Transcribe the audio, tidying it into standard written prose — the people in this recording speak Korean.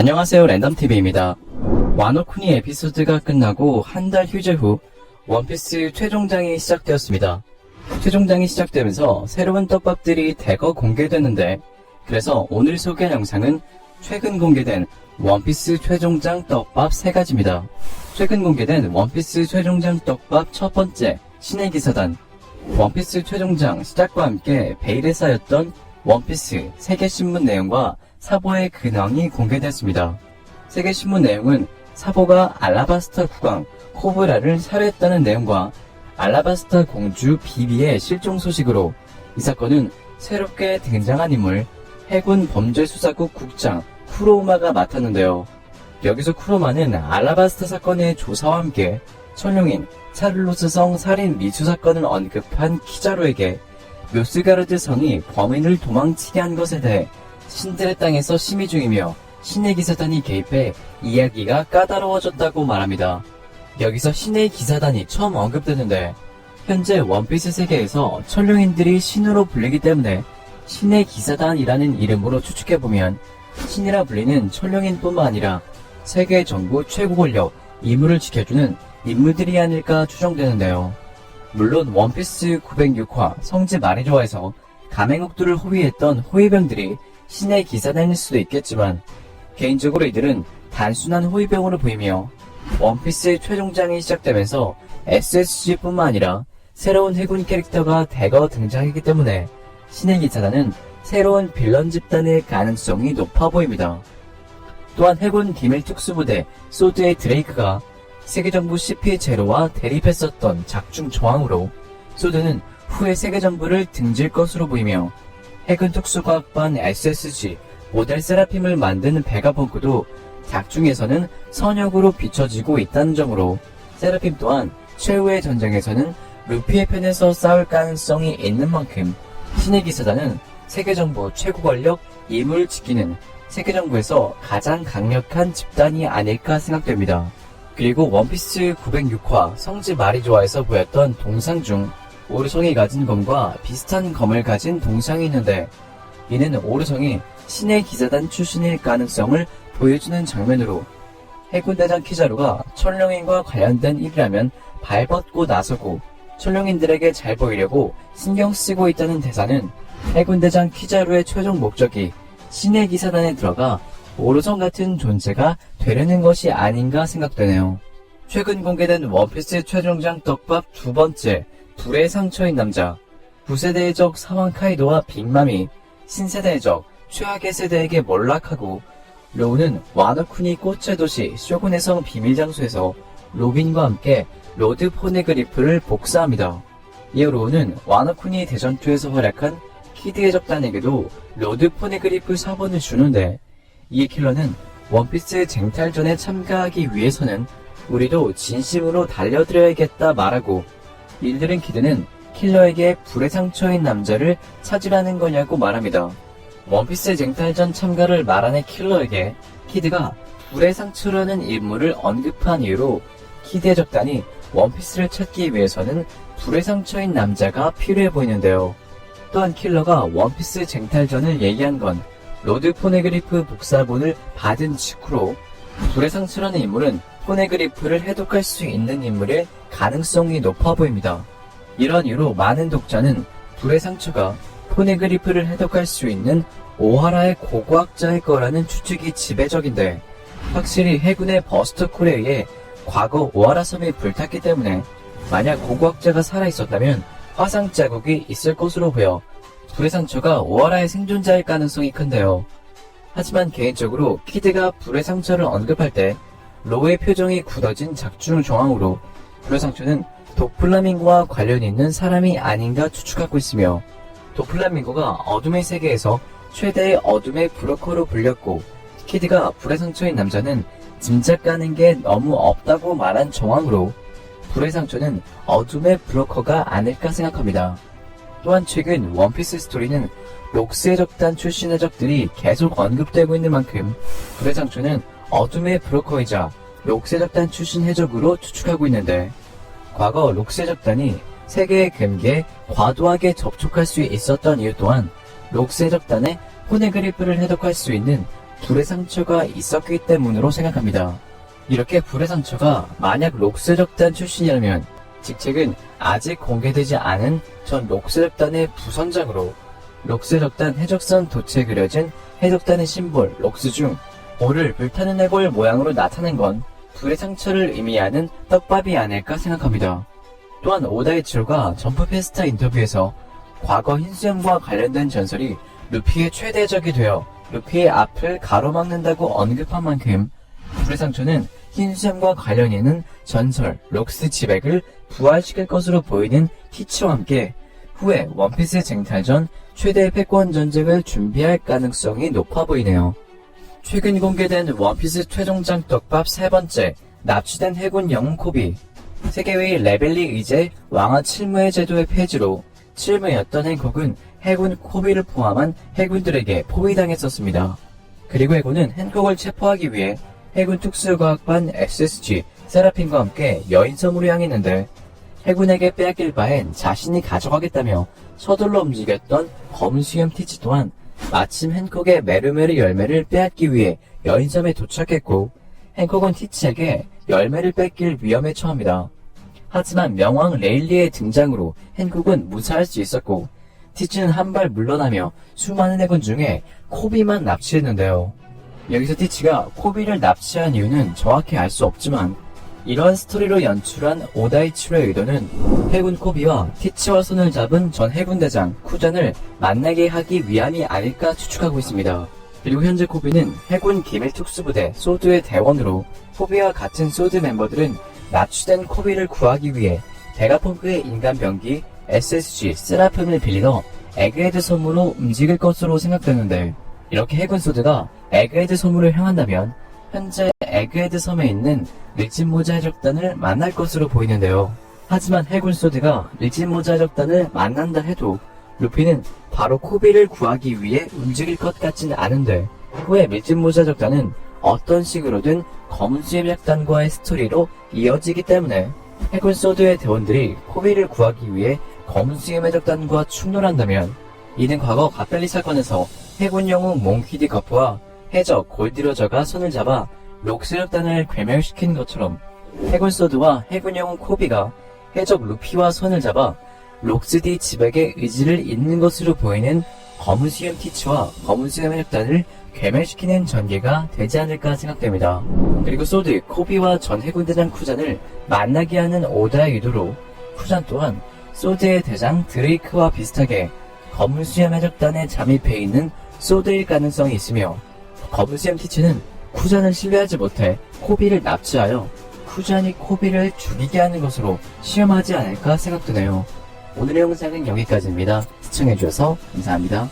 안녕하세요, 랜덤TV입니다. 와노쿠니 에피소드가 끝나고 한 달 휴재 후 원피스 최종장이 시작되었습니다. 최종장이 시작되면서 새로운 떡밥들이 대거 공개됐는데, 그래서 오늘 소개할 영상은 최근 공개된 원피스 최종장 떡밥 3가지입니다. 최근 공개된 원피스 최종장 떡밥 첫 번째, 신의 기사단. 원피스 최종장 시작과 함께 베일에 쌓였던 원피스 세계신문 내용과 사보의 근황이 공개됐습니다. 세계신문 내용은 사보가 알라바스타 국왕 코브라를 살해했다는 내용과 알라바스타 공주 비비의 실종 소식으로, 이 사건은 새롭게 등장한 인물 해군 범죄수사국 국장 쿠로우마가 맡았는데요. 여기서 쿠로우마는 알라바스타 사건의 조사와 함께 천룡인 차를로스 성 살인 미수 사건을 언급한 키자로에게 묘스가르드 성이 범인을 도망치게 한 것에 대해 신들의 땅에서 심의 중이며 신의 기사단이 개입해 이야기가 까다로워졌다고 말합니다. 여기서 신의 기사단이 처음 언급되는데, 현재 원피스 세계에서 천룡인들이 신으로 불리기 때문에 신의 기사단이라는 이름으로 추측해보면 신이라 불리는 천룡인뿐만 아니라 세계 정부 최고 권력 임무를 지켜주는 인물들이 아닐까 추정되는데요. 물론 원피스 906화 성지 마리조아에서 가맹옥들을 호위했던 호위병들이 신의 기사단일 수도 있겠지만, 개인적으로 이들은 단순한 호위병으로 보이며, 원피스의 최종장이 시작되면서 SSG뿐만 아니라 새로운 해군 캐릭터가 대거 등장했기 때문에 신의 기사단은 새로운 빌런 집단의 가능성이 높아 보입니다. 또한 해군 기밀 특수부대 소드의 드레이크가 세계정부 CP0와 대립했었던 작중 저항으로 소드는 후에 세계정부를 등질 것으로 보이며, 해군 특수과학반 SSG 모델 세라핌을 만드는 베가펑크도 작중에서는 선역으로 비춰지고 있다는 점으로, 세라핌 또한 최후의 전쟁에서는 루피의 편에서 싸울 가능성이 있는 만큼 신의 기사단은 세계정부 최고 권력 임무를 지키는 세계정부에서 가장 강력한 집단이 아닐까 생각됩니다. 그리고 원피스 906화 성지 마리조아에서 보였던 동상 중 오르성이 가진 검과 비슷한 검을 가진 동상이 있는데, 이는 오르성이 신의 기사단 출신일 가능성을 보여주는 장면으로, 해군대장 키자루가 천룡인과 관련된 일이라면 발벗고 나서고 천룡인들에게 잘 보이려고 신경 쓰고 있다는 대사는 해군대장 키자루의 최종 목적이 신의 기사단에 들어가 오르성 같은 존재가 되려는 것이 아닌가 생각되네요. 최근 공개된 원피스 최종장 떡밥 두 번째, 불의 상처인 남자. 9세대의 적 사왕 카이도와 빅맘이 신세대의 적 최악의 세대에게 몰락하고, 로우는 와노쿠니 꽃의 도시 쇼군의 성 비밀 장소에서 로빈과 함께 로드 포네그리프를 복사합니다. 이어 로우는 와노쿠니 대전투에서 활약한 키드의 적단에게도 로드 포네그리프 4번을 주는데, 이 킬러는 원피스 쟁탈전에 참가하기 위해서는 우리도 진심으로 달려들어야겠다 말하고, 일들은 키드는 킬러에게 불의 상처인 남자를 찾으라는 거냐고 말합니다. 원피스 쟁탈전 참가를 말하는 킬러에게 키드가 불의 상처라는 인물을 언급한 이유로 키드의 적단이 원피스를 찾기 위해서는 불의 상처인 남자가 필요해 보이는데요. 또한 킬러가 원피스 쟁탈전을 얘기한 건 로드 포네그리프 복사본을 받은 직후로, 불의 상처라는 인물은 포네그리프를 해독할 수 있는 인물일 가능성이 높아 보입니다. 이런 이유로 많은 독자는 불의 상처가 포네그리프를 해독할 수 있는 오하라의 고고학자일 거라는 추측이 지배적인데, 확실히 해군의 버스터 콜에 의해 과거 오하라 섬이 불탔기 때문에 만약 고고학자가 살아있었다면 화상 자국이 있을 것으로 보여 불의 상처가 오하라의 생존자일 가능성이 큰데요. 하지만 개인적으로 키드가 불의 상처를 언급할 때 로우의 표정이 굳어진 작중 정황으로 불의 상처는 도플라밍고와 관련이 있는 사람이 아닌가 추측하고 있으며, 도플라밍고가 어둠의 세계에서 최대의 어둠의 브로커로 불렸고, 키드가 불의 상처인 남자는 짐작 가는 게 너무 없다고 말한 정황으로 불의 상처는 어둠의 브로커가 아닐까 생각합니다. 또한 최근 원피스 스토리는 록스의 적단 출신의 적들이 계속 언급되고 있는 만큼 불의 상처는 어둠의 브로커이자 록스의 적단 출신 해적으로 추측하고 있는데, 과거 록스의 적단이 세계의 금기에 과도하게 접촉할 수 있었던 이유 또한 록스의 적단에 포네그리프를 해독할 수 있는 불의 상처가 있었기 때문으로 생각합니다. 이렇게 불의 상처가 만약 록스적단 출신이라면 직책은 아직 공개되지 않은 전 록스적단의 부선장으로 록스적단 해적선 돛에 그려진 해적단의 심볼 록스 중 오를 불타는 해골 모양으로 나타낸 건 불의 상처를 의미하는 떡밥이 아닐까 생각합니다. 또한 오다이치로가 점프 페스타 인터뷰에서 과거 흰수염과 관련된 전설이 루피의 최대 적이 되어 루피의 앞을 가로막는다고 언급한 만큼 불의 상처는 흰수염과 관련 있는 전설 록스 지백을 부활시킬 것으로 보이는 티치와 함께 후에 원피스 쟁탈 전 최대 패권 전쟁을 준비할 가능성이 높아 보이네요. 최근 공개된 원피스 최종장 떡밥 세 번째 납치된 해군 영웅 코비. 세계의 레벨리 의제 왕화 칠무의 제도의 폐지로 칠무였던 행콕은 해군 코비를 포함한 해군들에게 포위당했었습니다. 그리고 해군은 행콕을 체포하기 위해 해군 특수과학반 SSG 세라핀과 함께 여인섬으로 향했는데 해군에게 빼앗길 바엔 자신이 가져가겠다며 서둘러 움직였던 검은수염 티치 또한 마침 행콕의 메르메르 열매를 빼앗기 위해 여인섬에 도착했고 행콕은 티치에게 열매를 뺏길 위험에 처합니다. 하지만 명왕 레일리의 등장으로 행콕은 무사할 수 있었고 티치는 한 발 물러나며 수많은 해군 중에 코비만 납치했는데요. 여기서 티치가 코비를 납치한 이유는 정확히 알 수 없지만 이러한 스토리로 연출한 오다이치로의 의도는 해군 코비와 티치와 손을 잡은 전 해군대장 쿠잔을 만나게 하기 위함이 아닐까 추측하고 있습니다. 그리고 현재 코비는 해군 기밀특수부대 소드의 대원으로 코비와 같은 소드 멤버들은 납치된 코비를 구하기 위해 베가펑크의 인간 병기 SSG 세라핌을 빌리러 에그헤드 섬으로 움직일 것으로 생각되는데 이렇게 해군 소드가 에그헤드 섬으로 향한다면 현재 에그헤드 섬에 있는 릴진모자 해적단을 만날 것으로 보이는데요. 하지만 해군 소드가 릴진모자 해적단을 만난다 해도 루피는 바로 코비를 구하기 위해 움직일 것 같지는 않은데 후에 릴진모자 해적단은 어떤 식으로든 검은수염 해적단과의 스토리로 이어지기 때문에 해군 소드의 대원들이 코비를 구하기 위해 검은수염 해적단과 충돌한다면 이는 과거 가펠리 사건에서 해군 영웅 몽키디 거프와 해적 골디로저가 손을 잡아 록스 해적단을 괴멸시킨 것처럼 해군 소드와 해군 영웅 코비가 해적 루피와 손을 잡아 록스디 지백의 의지를 잇는 것으로 보이는 검은수염 티치와 검은수염 해적단을 괴멸시키는 전개가 되지 않을까 생각됩니다. 그리고 소드, 코비와 전 해군대장 쿠잔을 만나게 하는 오다의 의도로 쿠잔 또한 소드의 대장 드레이크와 비슷하게 검은수염 해적단에 잠입해 있는 소드일 가능성이 있으며 검은수염 티치는 쿠잔을 신뢰하지 못해 코비를 납치하여 쿠잔이 코비를 죽이게 하는 것으로 시험하지 않을까 생각되네요. 오늘의 영상은 여기까지입니다. 시청해주셔서 감사합니다.